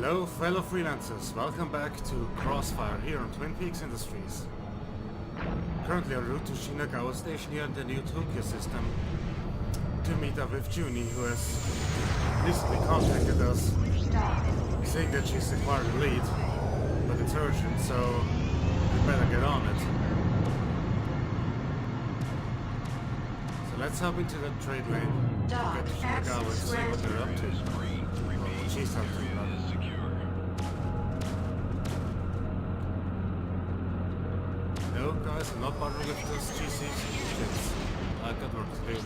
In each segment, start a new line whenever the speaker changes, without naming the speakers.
Hello fellow freelancers, welcome back to Crossfire here on Twin Peaks Industries. Currently en route to Shinagawa Station here in the new Tokyo system to meet up with Juni, who has recently contacted us saying that she's acquired a lead, but it's urgent, so we better get on it. So let's hop into that trade lane, get to Shinagawa and see what they're up to. Or what she's up to, rather. No, guys, I'm not bothering with those GC shits. I've got work to do.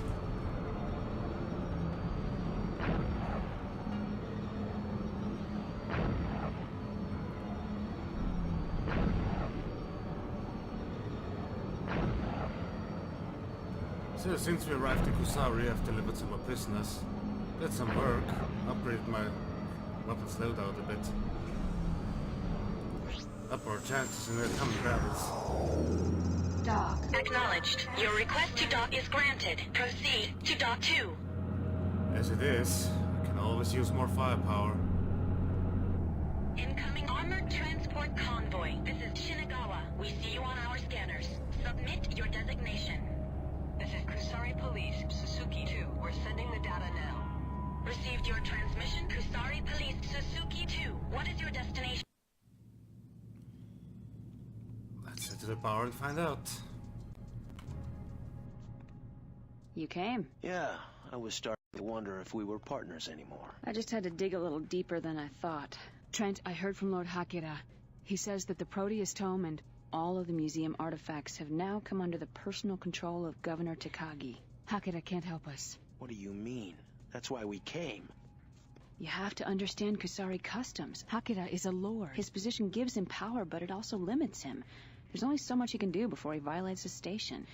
So, since we arrived in Kusari, I've delivered some more prisoners, did some work, upgraded my weapons loadout a bit. Up our chances in the coming battles.
Dock. Acknowledged. Your request to dock is granted. Proceed to dock 2.
As it is, I can always use more firepower.
Incoming armored transport convoy. This is Shinagawa. We see you on our scanners. Submit your designation. This is Kusari Police, Suzuki 2. We're sending the data now. Received your transmission, Kusari Police, Suzuki 2. What is your destination?
Let's head to the bar and find out.
You came?
Yeah, I was starting to wonder if we were partners anymore.
I just had to dig a little deeper than I thought. Trent, I heard from Lord Hakira. He says that the Proteus Tome and all of the museum artifacts have now come under the personal control of Governor Takagi. Hakira can't help us.
What do you mean? That's why we came.
You have to understand Kusari customs. Hakira is a lord. His position gives him power, but it also limits him. There's only so much he can do before he violates the station.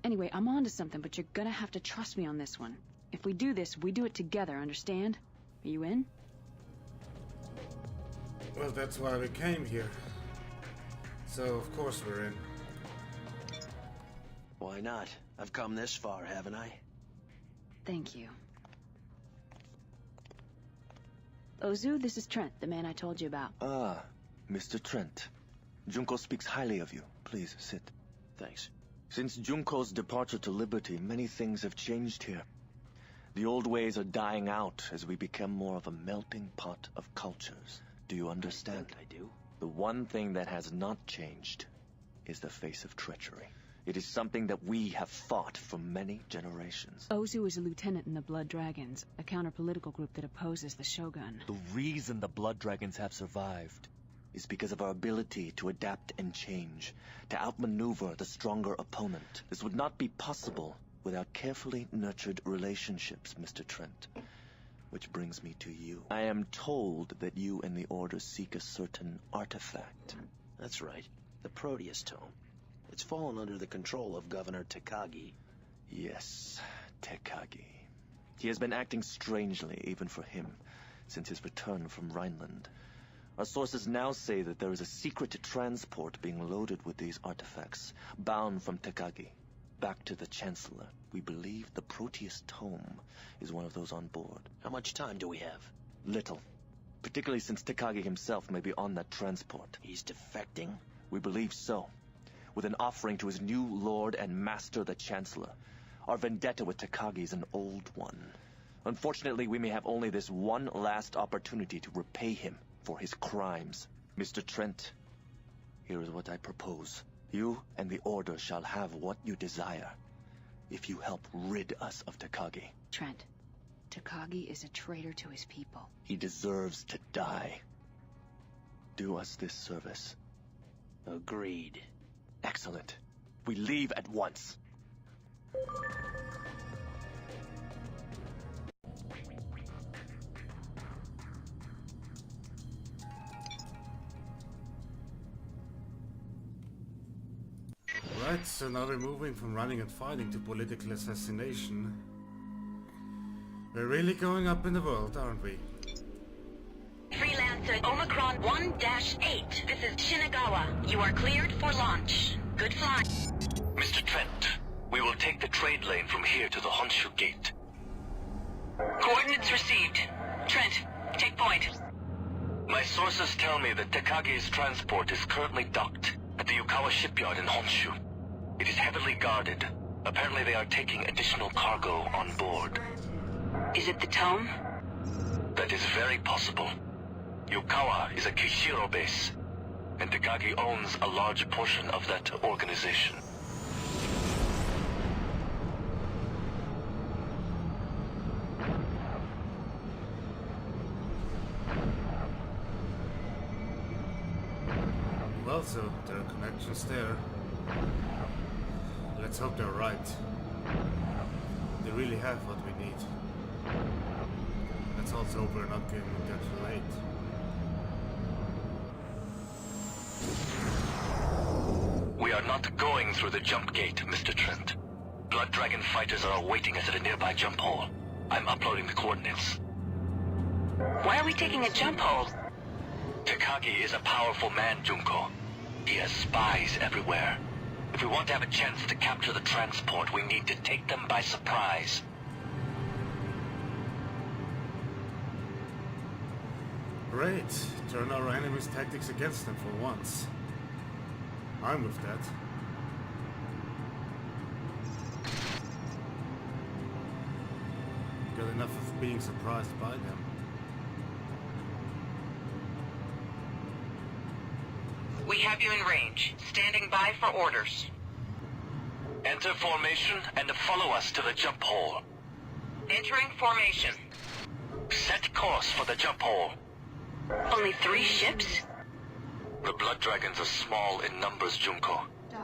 Anyway, I'm onto something, but you're gonna have to trust me on this one. If we do this, we do it together, understand? Are you in?
Well, that's why we came here. So, of course we're in.
Why not? I've come this far, haven't I?
Thank you. Ozu, this is Trent, the man I told you about.
Ah, Mr. Trent. Junko speaks highly of you. Please, sit.
Thanks.
Since Junko's departure to Liberty, many things have changed here. The old ways are dying out as we become more of a melting pot of cultures. Do you understand?
I do.
The one thing that has not changed is the face of treachery. It is something that we have fought for many generations.
Ozu is a lieutenant in the Blood Dragons, a counter-political group that opposes the Shogun.
The reason the Blood Dragons have survived is because of our ability to adapt and change, to outmaneuver the stronger opponent. This would not be possible without carefully nurtured relationships, Mr. Trent. Which brings me to you. I am told that you and the Order seek a certain artifact.
That's right. The Proteus Tome. It's fallen under the control of Governor Takagi.
Yes, Takagi. He has been acting strangely, even for him, since his return from Rhineland. Our sources now say that there is a secret transport being loaded with these artifacts, bound from Takagi back to the Chancellor. We believe the Proteus Tome is one of those on board.
How much time do we have?
Little. Particularly since Takagi himself may be on that transport.
He's defecting?
We believe so. With an offering to his new lord and master, the Chancellor. Our vendetta with Takagi is an old one. Unfortunately, we may have only this one last opportunity to repay him for his crimes. Mr. Trent, here is what I propose. You and the Order shall have what you desire, if you help rid us of Takagi.
Trent, Takagi is a traitor to his people.
He deserves to die. Do us this service.
Agreed.
Excellent. We leave at once.
Right, so now we're moving from running and fighting to political assassination. We're really going up in the world, aren't we?
Freelancer Omicron 1-8. This is Shinagawa. You are cleared for launch. Good flight.
Mr. Trent, we will take the trade lane from here to the Honshu Gate.
Coordinates received. Trent, take point.
My sources tell me that Takagi's transport is currently docked at the Yukawa shipyard in Honshu. It is heavily guarded. Apparently they are taking additional cargo on board.
Is it the tome?
That is very possible. Yukawa is a Kishiro base, and Takagi owns a large portion of that organization.
Well, so there are connections there. Let's hope they're right. They really have what we need. Let's also hope we're not getting that late.
We are not going through the jump gate, Mr. Trent. Blood Dragon fighters are awaiting us at a nearby jump hole. I'm uploading the coordinates.
Why are we taking a jump hole?
Takagi is a powerful man, Junko. He has spies everywhere. If we want to have a chance to capture the transport, we need to take them by surprise.
Great. Turn our enemy's tactics against them for once. I'm with that. Got enough of being surprised by them.
We have you in range. Standing by for orders.
Enter formation and follow us to the jump hole.
Entering formation.
Set course for the jump hole.
Only 3 ships?
The Blood Dragons are small in numbers, Junko,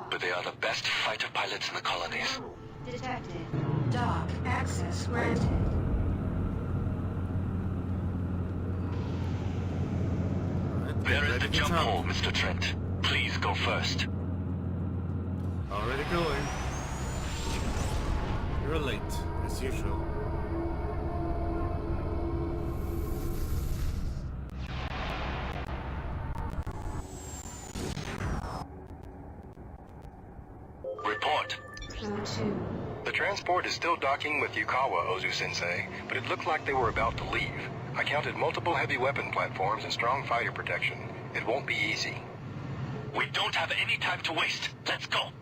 but they are the best fighter pilots in the colonies.
Detected. Dock access granted.
There is the jump hole, Mr. Trent. Please go first.
Already going. You're late, as usual.
Report.
Flow 2.
The transport is still docking with Yukawa, Ozu-sensei, but it looked like they were about to leave. I counted multiple heavy weapon platforms and strong fighter protection. It won't be easy.
We don't have any time to waste. Let's go.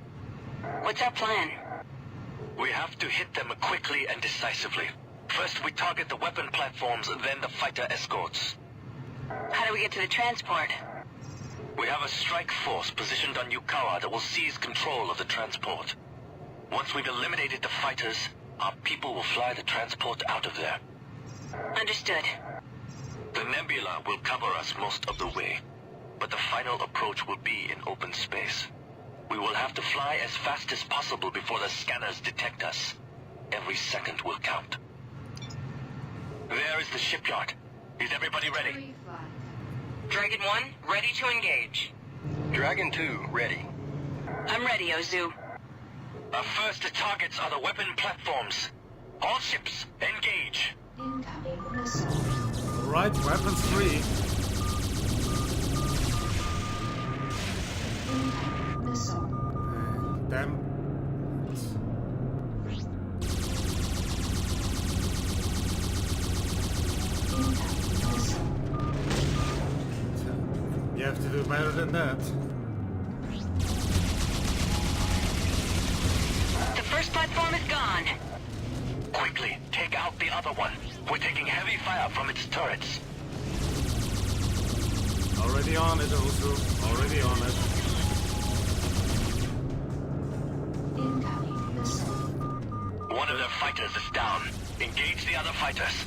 What's our plan?
We have to hit them quickly and decisively. First we target the weapon platforms, then the fighter escorts.
How do we get to the transport?
We have a strike force positioned on Yukawa that will seize control of the transport. Once we've eliminated the fighters, our people will fly the transport out of there.
Understood.
The nebula will cover us most of the way, but the final approach will be in open space. We will have to fly as fast as possible before the scanners detect us. Every second will count. There is the shipyard. Is everybody ready?
Free flight.
Dragon 1, ready to engage.
Dragon 2, ready.
I'm ready, Ozu.
Our first targets are the weapon platforms. All ships, engage.
Incoming missile.
Alright, weapons free.
Incoming missile.
Damn.
Incoming missile.
You have to do better than that.
The first platform is gone.
Quickly, take out the other one. We're taking heavy fire from its turrets.
Already on it, Osu. Already on it.
Incoming missile.
One of their fighters is down. Engage the other fighters.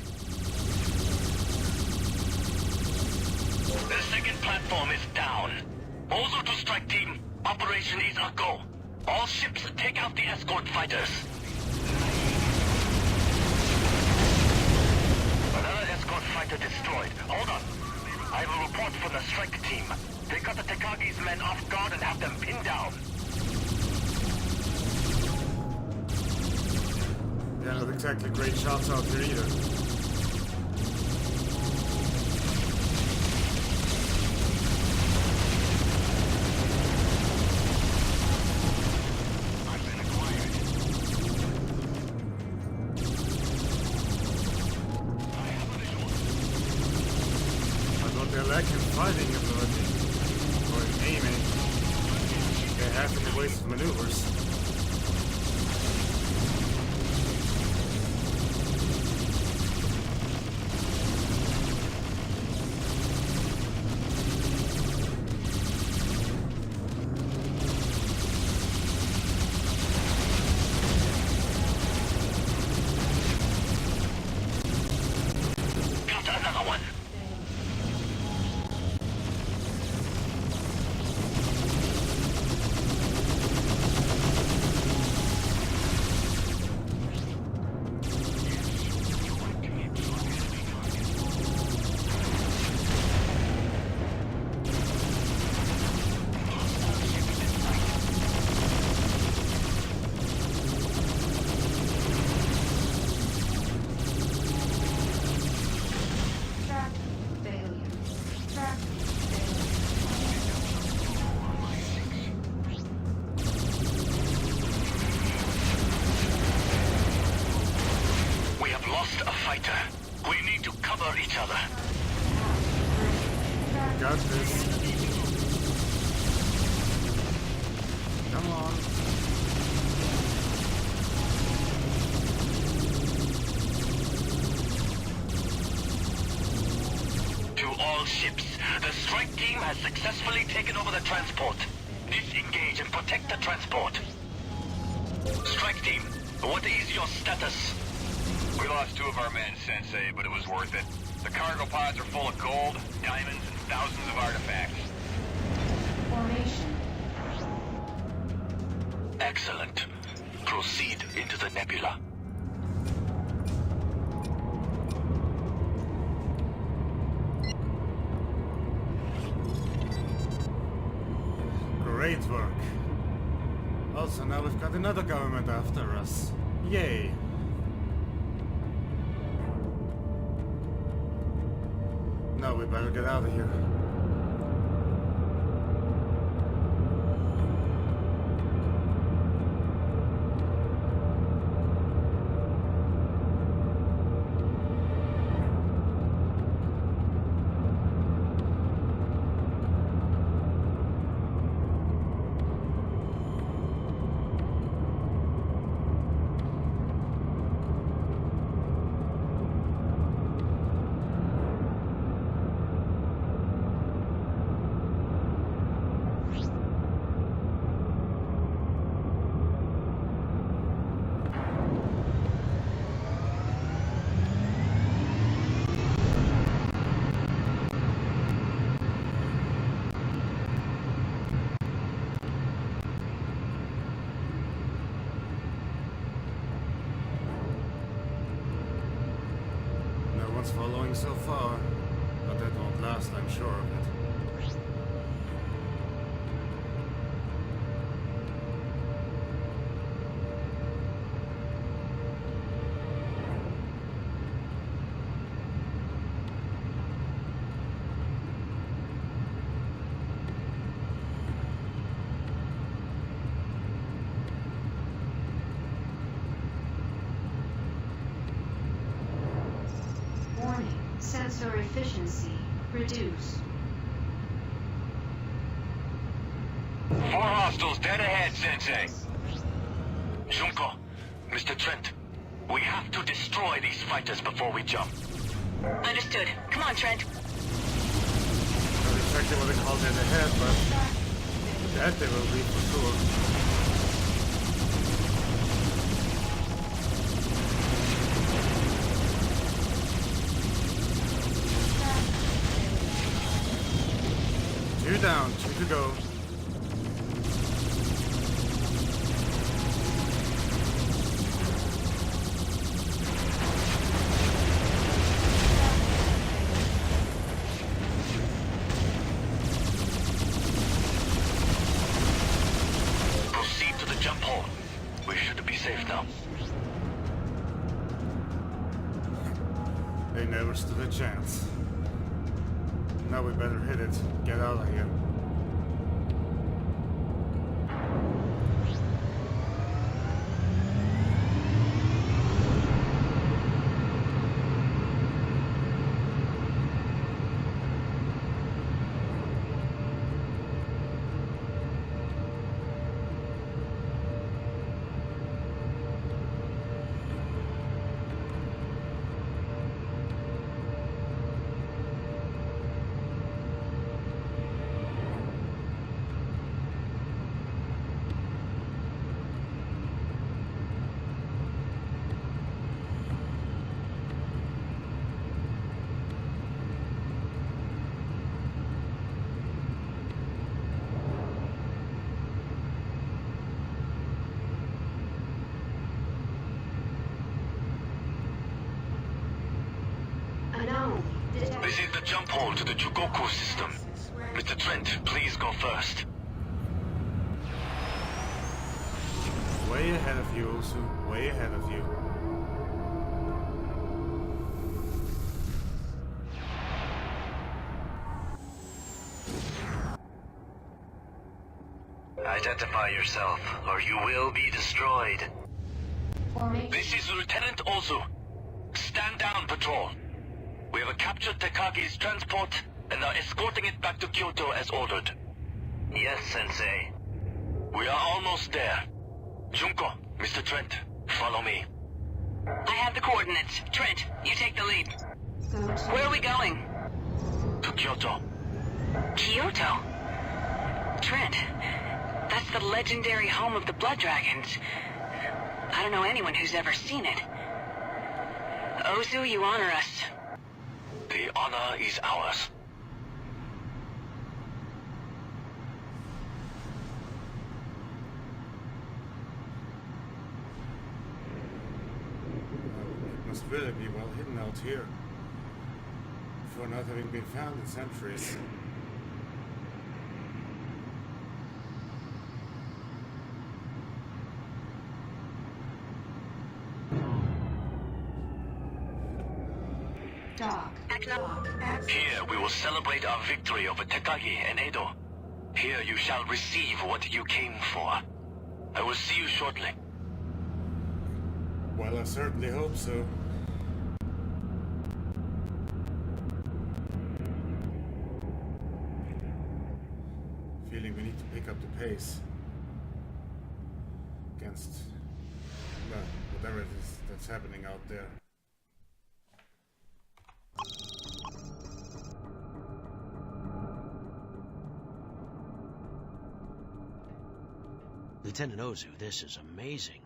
The second platform is down. Ozu to strike team. Operation is a go. All ships take out the escort fighters. Another escort fighter destroyed. Hold on. I have a report from the strike team. They got the Takagi's men off guard and have them pinned down.
Yeah, not exactly great shots out here either. lacking fighting ability, or aiming. They have any ways of maneuvers.
Got another one.
Track failure. Track failure.
We have lost a fighter. We need to cover each other.
Got this. Come on.
To all ships, the strike team has successfully taken over the transport. Disengage and protect the transport. Strike team, what is your status?
We lost 2 of our men, Sensei, but it was worth it. The cargo pods are full of gold, diamonds, and thousands of artifacts.
Formation.
Excellent. Proceed into the nebula.
Great work. Also, now we've got another government after us. Yay. Now we better get out of here. No one's following so far, but that won't last, I'm sure of it.
Warning. Sensor efficiency reduced.
4 hostiles dead ahead, Sensei.
Junko, Mr. Trent, we have to destroy these fighters before we jump. Understood. Come on, Trent.
Not exactly what they call dead ahead, but that they will be for sure. Two down, 2 to go.
Proceed to the jump hole. We should be safe now.
They never stood a chance. Now we better hit it. Get out of here.
Anomaly detected.
This is the jump hole to the Chugoku system. Mr. Trent, please go first.
Way ahead of you, Ozu. Way ahead of you.
Identify yourself, or you will be destroyed.
Formation.
This is Lieutenant Ozu. Stand down, patrol. We have captured Takagi's transport and are escorting it back to Kyoto as ordered. Yes, Sensei. We are almost there. Junko, Mr. Trent, follow me. I have the coordinates. Trent, you take the lead.
Go to
Where are we going?
To Kyoto.
Kyoto? Trent, that's the legendary home of the Blood Dragons. I don't know anyone who's ever seen it. Ozu, you honor us.
The honor is ours.
It must really be well hidden out here. For not having been found in centuries.
dock.
Here we will celebrate our victory over Takagi and Edo. Here you shall receive what you came for. I will see you shortly.
Well, I certainly hope so. Feeling we need to pick up the pace against, well, whatever it is that's happening out there.
Lieutenant Ozu, this is amazing.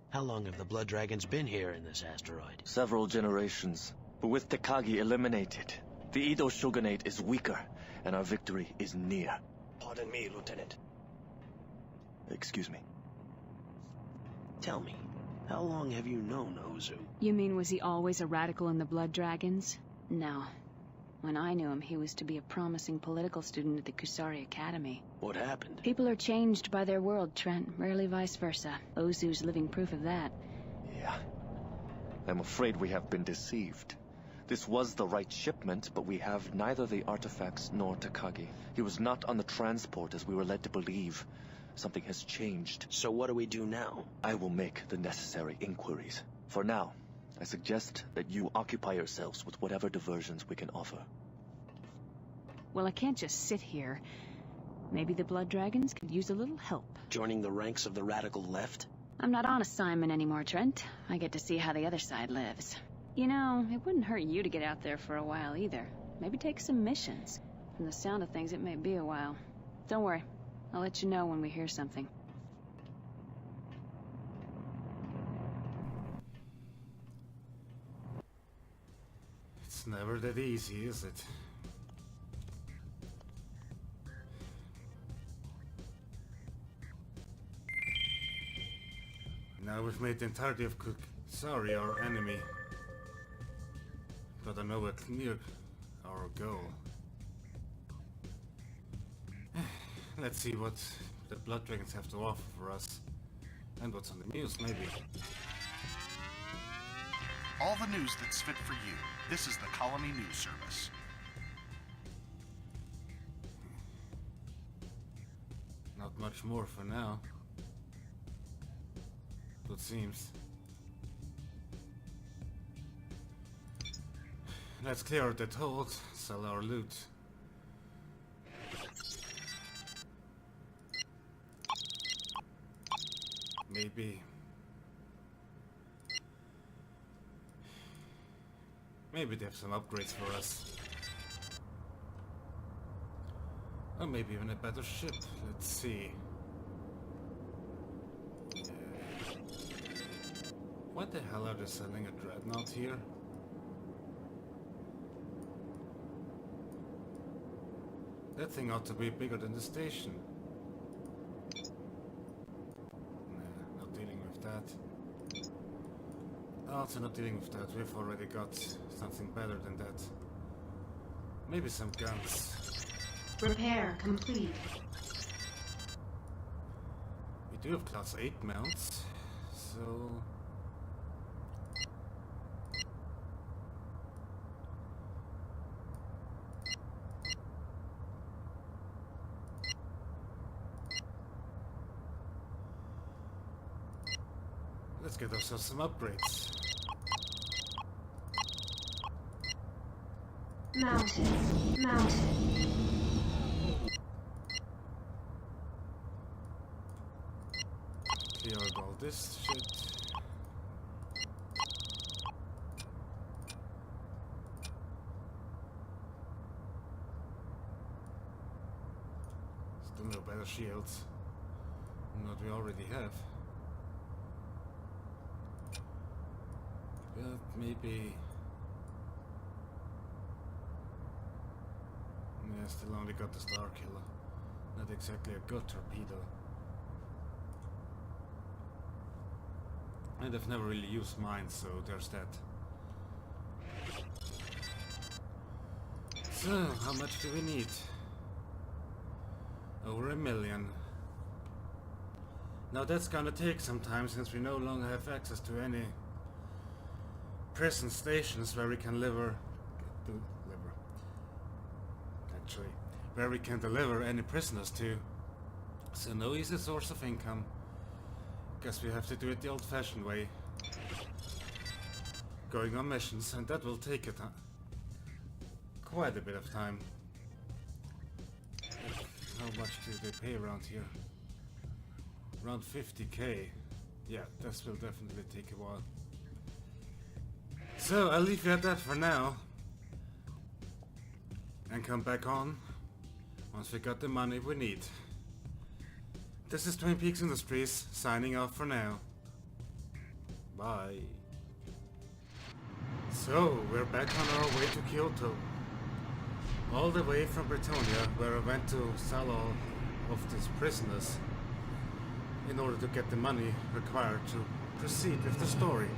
How long have the Blood Dragons been here in this asteroid?
Several generations. But with Takagi eliminated, the Edo shogunate is weaker, and our victory is near.
Pardon me, Lieutenant.
Excuse me.
Tell me, how long have you known Ozu?
You mean, was he always a radical in the Blood Dragons? No. When I knew him, he was to be a promising political student at the Kusari Academy.
What happened?
People are changed by their world, Trent. Rarely vice versa. Ozu's living proof of that.
Yeah. I'm afraid we have been deceived. This was the right shipment, but we have neither the artifacts nor Takagi. He was not on the transport as we were led to believe. Something has changed.
So what do we do now?
I will make the necessary inquiries. For now, I suggest that you occupy yourselves with whatever diversions we can offer.
Well, I can't just sit here. Maybe the Blood Dragons could use a little help.
Joining the ranks of the radical left?
I'm not on assignment anymore, Trent. I get to see how the other side lives. You know, it wouldn't hurt you to get out there for a while either. Maybe take some missions. From the sound of things, it may be a while. Don't worry. I'll let you know when we hear something.
It's never that easy, is it? Now we've made the entirety of Kusari our enemy. But I know we're near our goal. Let's see what the Blood Dragons have to offer for us. And what's on the news, maybe.
All the news that's fit for you. This is the Colony News Service.
Not much more for now. It seems. Let's clear out that hold, sell our loot. Maybe they have some upgrades for us. Or maybe even a better ship. Let's see. What the hell are they selling a dreadnought here? That thing ought to be bigger than the station. Nah, not dealing with that. Also not dealing with that. We've already got something better than that. Maybe some guns.
Repair complete.
We do have class 8 mounts, so... Let's get ourselves some upgrades.
Mounted. Mounted.
Clear out all this shit. Still no better shields than what we already have. But maybe... Yeah, still only got the Star Killer. Not exactly a good torpedo. And I've never really used mines, so there's that. So, how much do we need? Over 1 million. Now that's gonna take some time, since we no longer have access to any prison stations where we can where we can deliver any prisoners to. So no easy source of income. Guess we have to do it the old-fashioned way. Going on missions, and that will take quite a bit of time. How much do they pay around here? Around 50k. Yeah, this will definitely take a while. So I'll leave you at that for now. And come back on once we got the money we need. This is Twin Peaks Industries, signing off for now. Bye. So, we're back on our way to Kyoto. All the way from Britonia, where I went to sell all of these prisoners in order to get the money required to proceed with the story.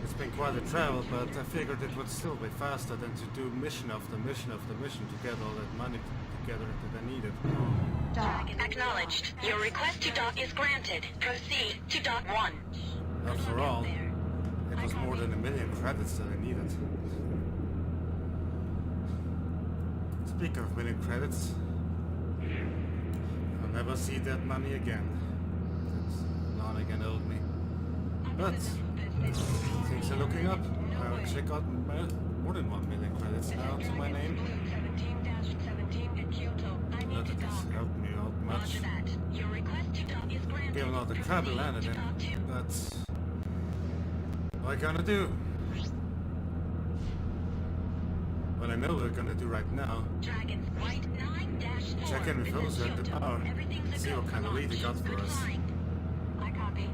It's been quite a travel, but I figured it would still be faster than to do mission after mission after mission to get all that money together that I needed.
Dock.
Acknowledged. Your request to dock is granted. Proceed to dock 1.
After all, it was more than 1 million credits that I needed. Speaking of million credits, I'll never see that money again. That's Lonigan owed me. But things are looking up. I actually got more than 1 million credits now to my name. Not that this helped me out much, given all the crap I landed in, but what am I gonna do? What I know we're gonna do right now, check in with those at the bar, see what kind of lead they got for us.
I copy.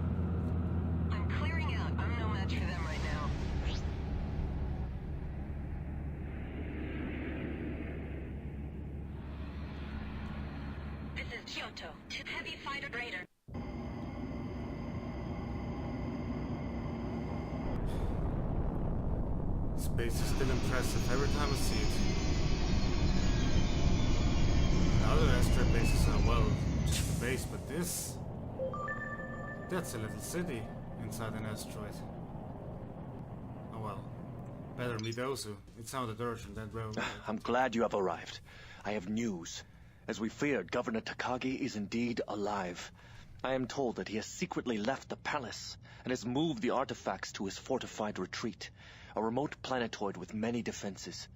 I'm clearing out. I'm no match for them right now. This is Kyoto. Heavy fighter raider.
Space is still impressive every time I see it. Other asteroid bases are, well, just a base, but this... that's a little city inside an asteroid. Oh well. Better meet Ozu. It sounded urgent and well...
I'm glad you have arrived. I have news. As we feared, Governor Takagi is indeed alive. I am told that he has secretly left the palace and has moved the artifacts to his fortified retreat, a remote planetoid with many defenses.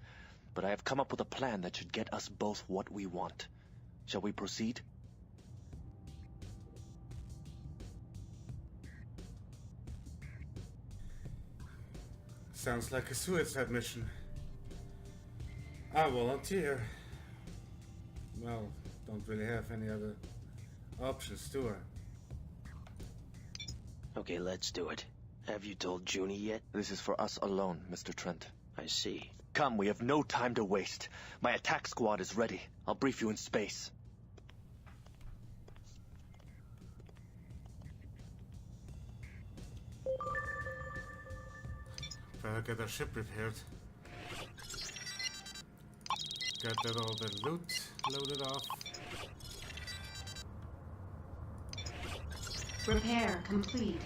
But I have come up with a plan that should get us both what we want. Shall we proceed?
Sounds like a suicide mission. I volunteer. Well, don't really have any other options, do I?
Okay, let's do it. Have you told Juni yet?
This is for us alone, Mr. Trent.
I see.
Come, we have no time to waste. My attack squad is ready. I'll brief you in space.
Better get our ship repaired. Got all the loot loaded off.
Repair complete.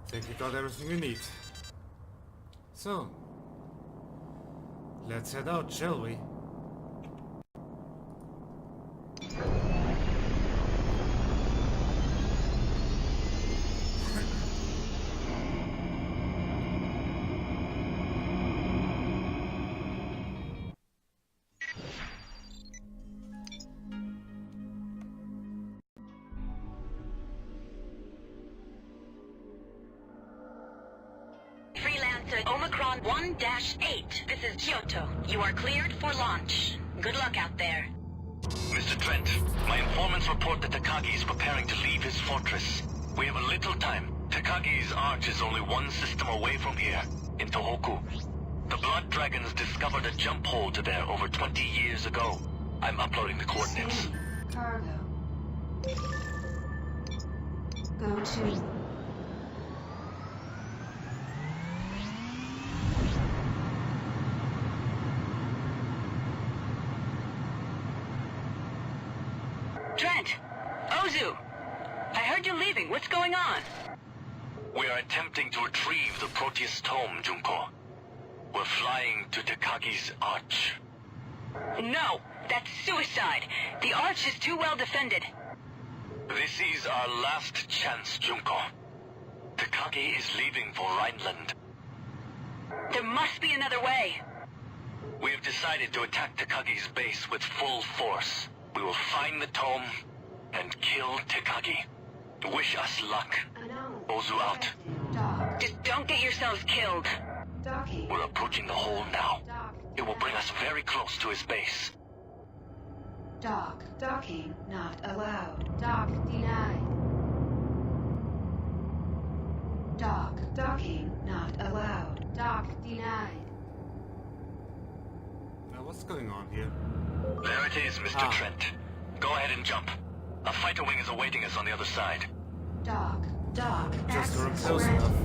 Think we got everything we need. So, let's head out, shall we?
Freelancer Omicron 1-8. This is Kyoto. You are cleared for launch. Good luck out there.
Mr. Trent, my informants report that Takagi is preparing to leave his fortress. We have a little time. Takagi's arch is only one system away from here, in Tohoku. The Blood Dragons discovered a jump hole to there over 20 years ago. I'm uploading the coordinates.
Cargo. Go to.
Trent! Ozu! I heard you're leaving. What's going on?
We are attempting to retrieve the Proteus Tome, Junko. We're flying to Takagi's arch.
No! That's suicide! The arch is too well defended.
This is our last chance, Junko. Takagi is leaving for Rhineland.
There must be another way.
We have decided to attack Takagi's base with full force. We will find the tome and kill Takagi. Wish us luck. Ozu out.
Dock.
Just don't get yourselves killed.
Docking.
We're approaching the hole now.
Dock.
It will bring us very close to his base.
Dock. Docking not allowed. Dock denied. Dock. Docking not allowed. Dock denied.
Now what's going on here?
There it is, Mr. Trent. Go ahead and jump. A fighter wing is awaiting us on the other side.
Dock. Dock.
Just we're
Access
close
granted.
enough.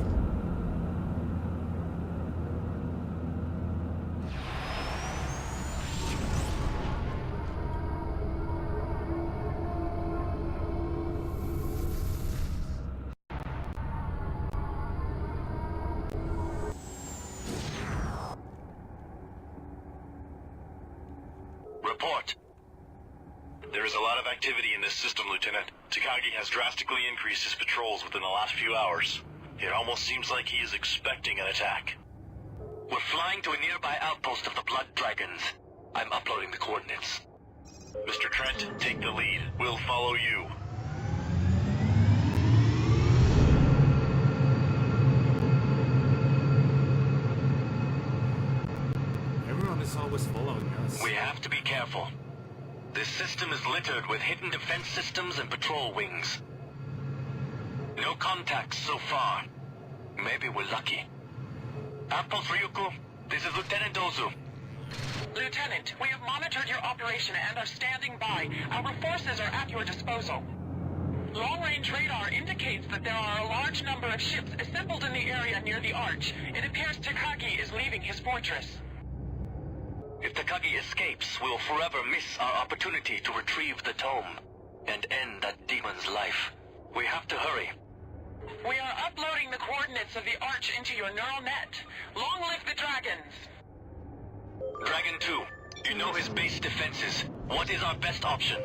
Report.
There is a lot of activity in this system, Lieutenant. Takagi has drastically increased his patrols within the last few hours. It almost seems like he is expecting an attack.
We're flying to a nearby outpost of the Blood Dragons. I'm uploading the coordinates.
Mr. Trent, take the lead. We'll follow you.
Everyone is always following us.
We have to be careful. This system is littered with hidden defense systems and patrol wings. No contacts so far. Maybe we're lucky. Outpost Ryuko, this is Lieutenant Ozu.
Lieutenant, we have monitored your operation and are standing by. Our forces are at your disposal. Long-range radar indicates that there are a large number of ships assembled in the area near the arch. It appears Takagi is leaving his fortress.
If Takagi escapes, we'll forever miss our opportunity to retrieve the tome and end that demon's life. We have to hurry.
We are uploading the coordinates of the arch into your neural net. Long live the dragons!
Dragon 2, you know his base defenses. What is our best option?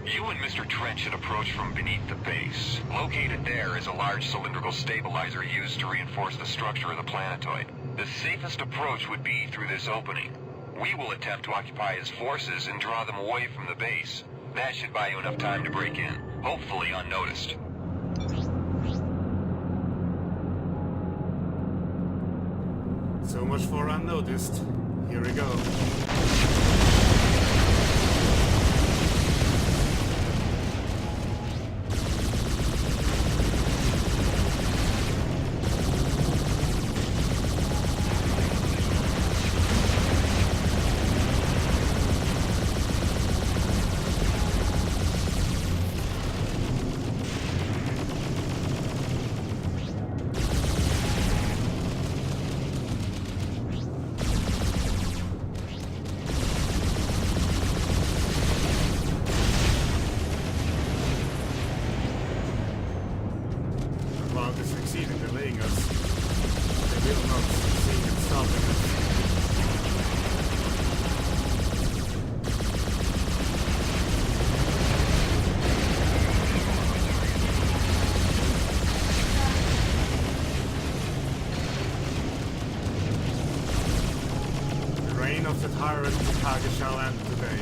You and Mr. Trent should approach from beneath the base. Located there is a large cylindrical stabilizer used to reinforce the structure of the planetoid. The safest approach would be through this opening. We will attempt to occupy his forces and draw them away from the base. That should buy you enough time to break in, hopefully unnoticed.
So much for unnoticed. Here we go. Crossfire and Takagi shall end today.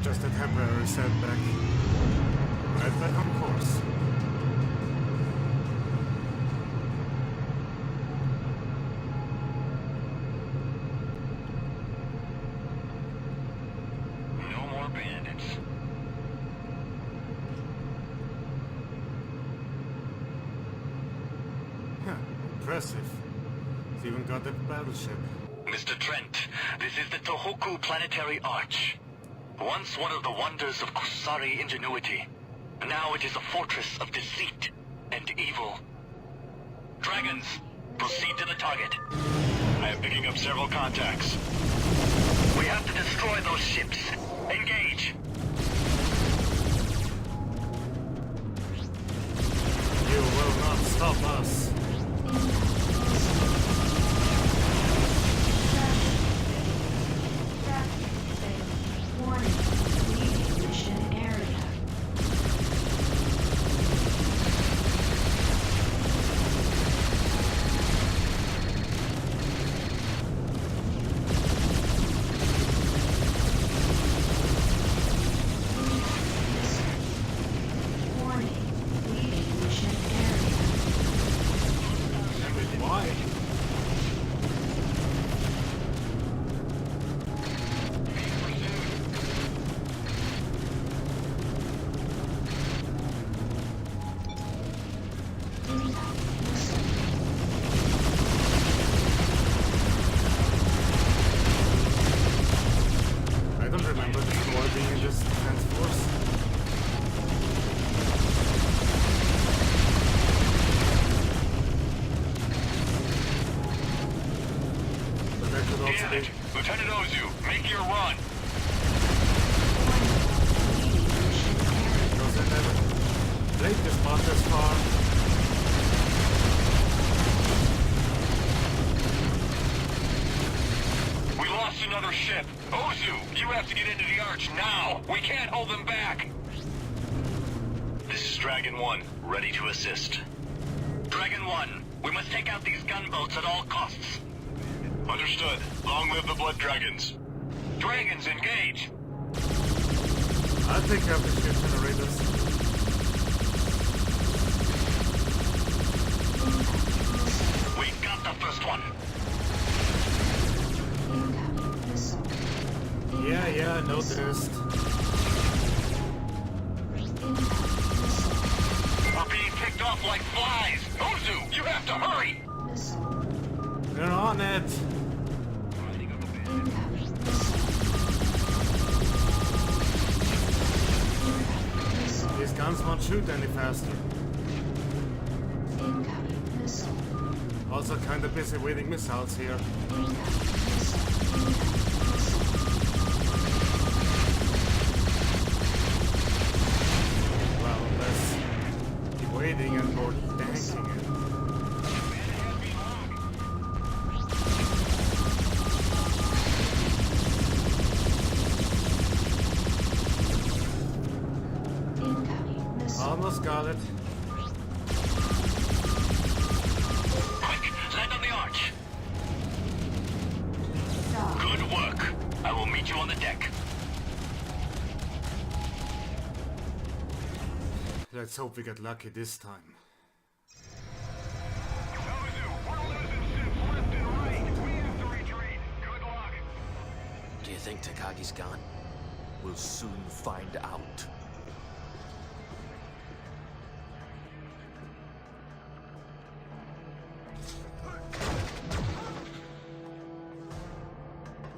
Just a temporary setback. Right back on course.
No more bandits.
Huh, impressive. It's even got a battleship.
Mr. Trent, this is the Tohoku Planetary Arch. Once one of the wonders of Kusari ingenuity. Now it is a fortress of deceit and evil. Dragons, proceed to the target.
I am picking up several contacts.
We have to destroy those ships. Engage!
You will not stop us.
Warning. Leaving mission area. Warning. Leaving mission area.
Why? I don't remember this war being in this defense force. But that could also
Damn
be...
it! Lieutenant Ozu, make your run!
Because I never played this mod this far.
We lost another ship. Ozu, you have to get into the arch now. We can't hold them back.
This is Dragon 1, ready to assist.
Dragon 1, we must take out these gunboats at all costs.
Understood. Long live the Blood Dragons.
Dragons, engage.
I'll take care of the ship generators.
We got the first one.
Incoming missile.
Yeah, I noticed.
Incoming missile.
We're being picked off like flies. Ozu, you have to hurry.
Missile.
They're on it.
Incoming missile. Incoming missile.
These guns won't shoot any faster.
Incoming missile.
Also kinda busy waiting missiles here.
Incoming missile. Incoming missile.
Well, less waiting and more dancing it.
Incoming missile.
Almost got it.
Quick, land on the arch. meet you on the deck.
Let's hope we get lucky this time.
Do you think Takagi's gone?
We'll soon find out.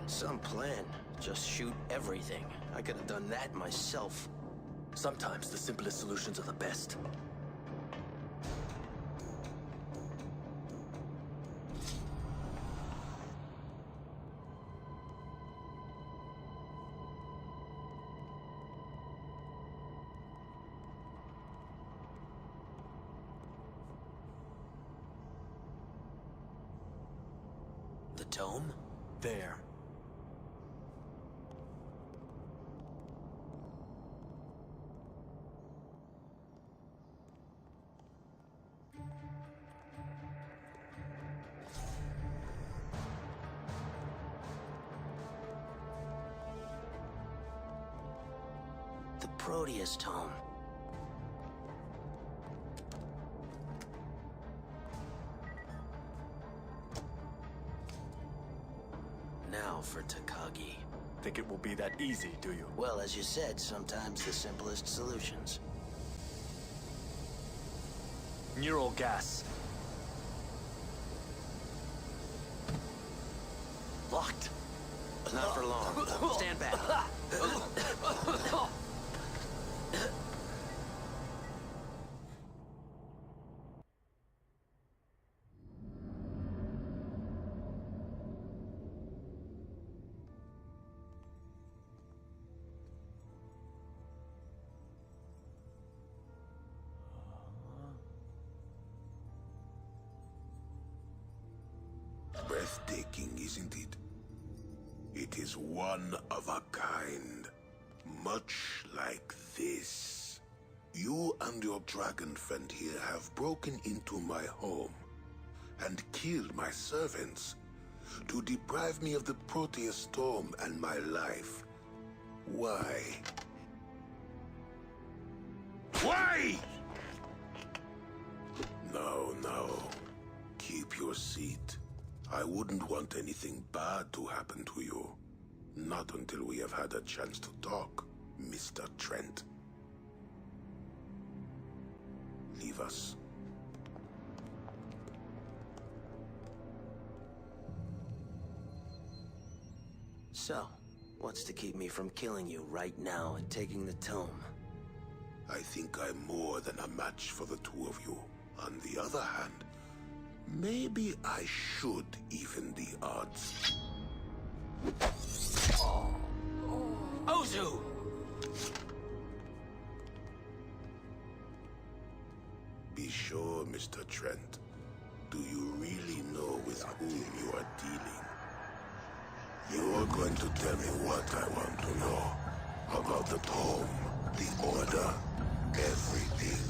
Some plan. Just shoot everything. I could have done that myself.
Sometimes the simplest solutions are the best.
The tome?
There.
The Proteus tome. Now for Takagi.
Think it will be that easy, do you?
Well, as you said, sometimes the simplest solutions.
Neural gas. Locked.
Not for long. Stand back.
Breathtaking, isn't it? It is one of a kind. Much like this. You and your dragon friend here have broken into my home and killed my servants to deprive me of the Proteus tome and my life. Why? Why? No, no. Keep your seat. I wouldn't want anything bad to happen to you. Not until we have had a chance to talk, Mr. Trent. Leave us.
So, what's to keep me from killing you right now and taking the tome?
I think I'm more than a match for the two of you. On the other hand, maybe I should even the odds.
Ozu!
Be sure, Mr. Trent. Do you really know with whom you are dealing? You're going to tell me what I want to know. About the tome, the order, everything.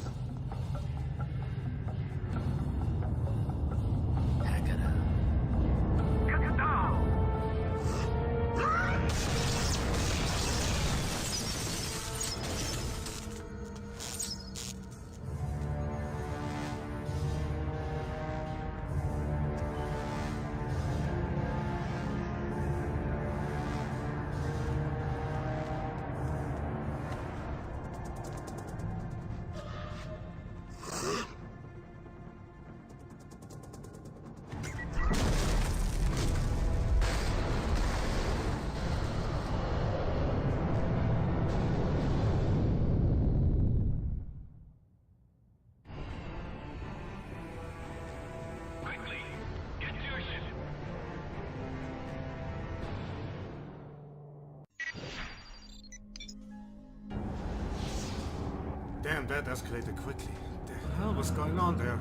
Damn, that escalated quickly. What the hell was going on there?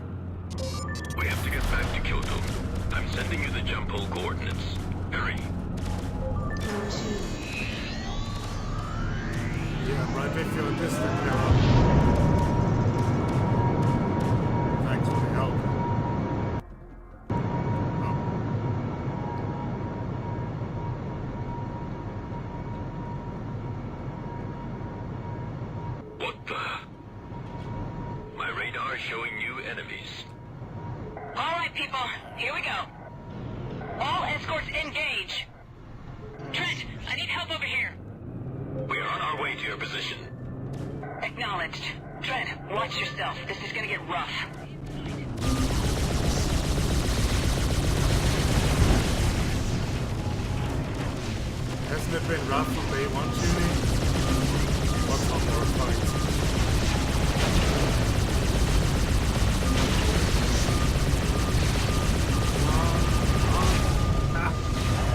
We have to get back to Kyoto. I'm sending you the jump hole coordinates. Hurry.
Yeah, I'm right with you on this thing now. Thanks for the help.
are showing new enemies.
All right, people, here we go. All escorts engage. Trent, I need help over here.
We are on our way to your position.
Acknowledged. Trent, watch yourself. This is gonna get rough.
Hasn't it been rough from day one, Juni? What's one more fight?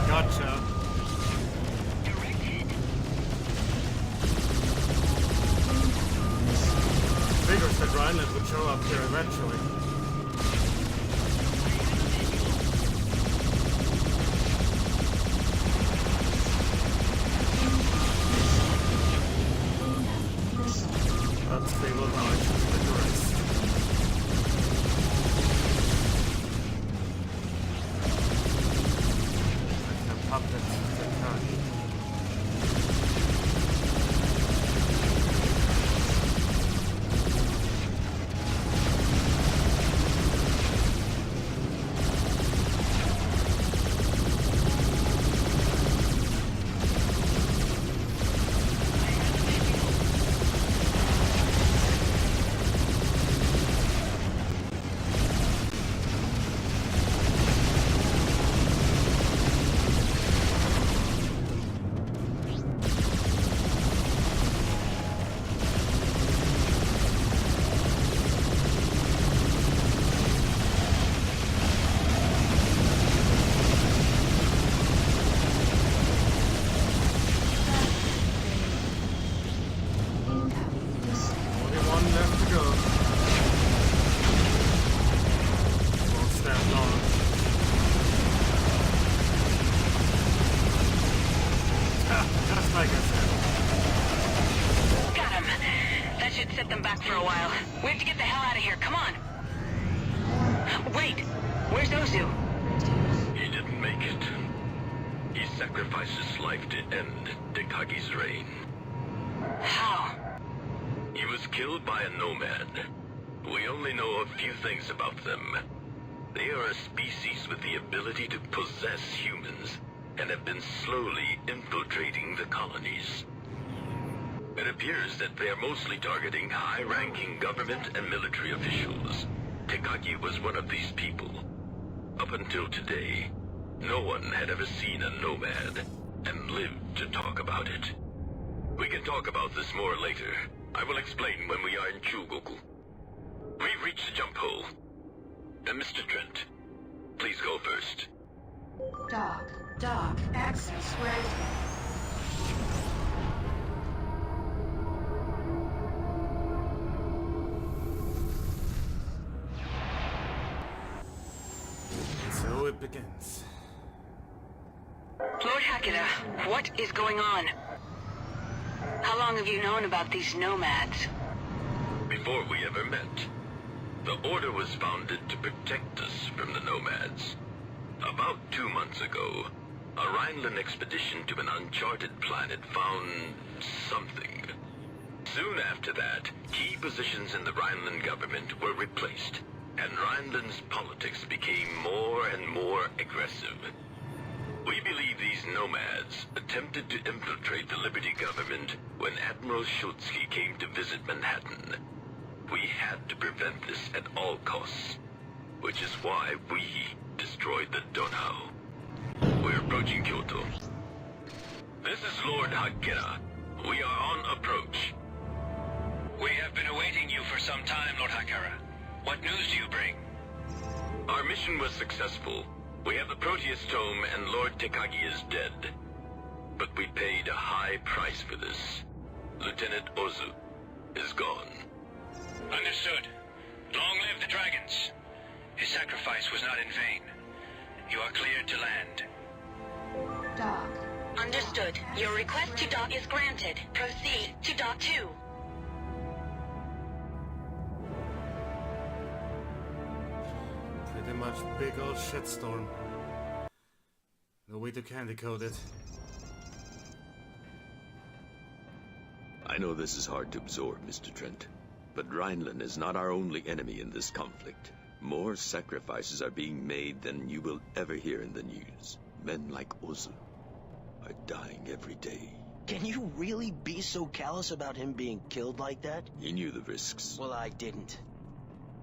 Gotcha. Figures that Rhineland would show up here eventually. But they will not with the rest. Like the puppets of the Kagi.
For a while. We have to get the hell out of here. Come on. Wait. Where's Ozu?
He didn't make it. He sacrificed his life to end Tekagi's reign.
How?
He was killed by a nomad. We only know a few things about them. They are a species with the ability to possess humans and have been slowly infiltrating the colonies. It appears that they are mostly targeting high-ranking government and military officials. Tekagi was one of these people. Up until today, no one had ever seen a nomad and lived to talk about it. We can talk about this more later. I will explain when we are in Chugoku. We've reached the jump hole. And Mr. Trent, please go first.
Dock, access granted.
So it begins.
Lord Hakeda, what is going on? How long have you known about these nomads?
Before we ever met. The Order was founded to protect us from the nomads. About 2 months ago, a Rhineland expedition to an uncharted planet found something. Soon after that, key positions in the Rhineland government were replaced, and Rhineland's politics became more and more aggressive. We believe these nomads attempted to infiltrate the Liberty government when Admiral Schultzky came to visit Manhattan. We had to prevent this at all costs, which is why we destroyed the Donau. We're approaching Kyoto. This is Lord Hakeda. We are on approach.
We have been awaiting you for some time, Lord Hakera. What news do you bring?
Our mission was successful. We have the Proteus Tome and Lord Tekagi is dead. But we paid a high price for this. Lieutenant Ozu is gone.
Understood. Long live the dragons. His sacrifice was not in vain. You are cleared to land.
Dock.
Understood. Your request to dock is granted. Proceed to dock 2.
Pretty much big old shitstorm. No way to candy code it.
I know this is hard to absorb, Mr. Trent.
But Rhineland is not our only enemy in this conflict. More sacrifices are being made than you will ever hear in the news. Men like Ozu are dying every day.
Can you really be so callous about him being killed like that?
He knew the risks.
Well, I didn't.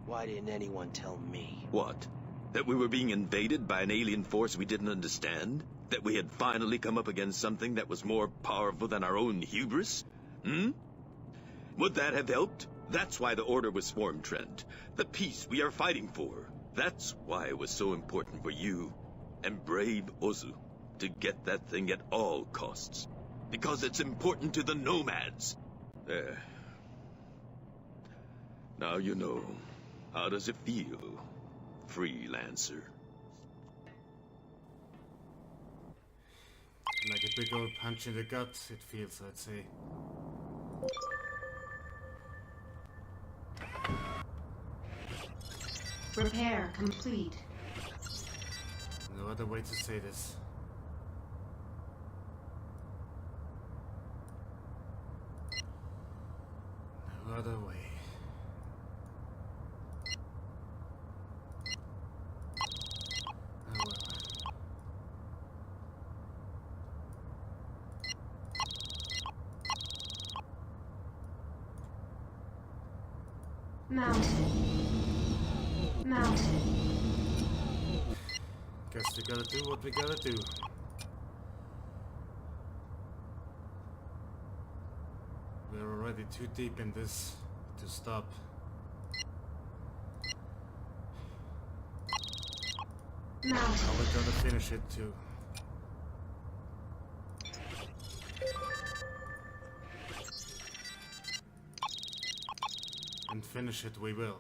Why didn't anyone tell me?
What? That we were being invaded by an alien force we didn't understand? That we had finally come up against something that was more powerful than our own hubris? Would that have helped? That's why the Order was formed, Trent. The peace we are fighting for. That's why it was so important for you and brave Ozu to get that thing at all costs. Because it's important to the nomads. There. Now you know. How does it feel, Freelancer?
Like a big old punch in the gut, it feels, I'd say.
Repair complete.
No other way to say this. No other way. Oh well.
Mounted. Mounted.
Guess we gotta do what we gotta do. We're already too deep in this to stop.
Mounted.
Now we gotta finish it too. And finish it we will.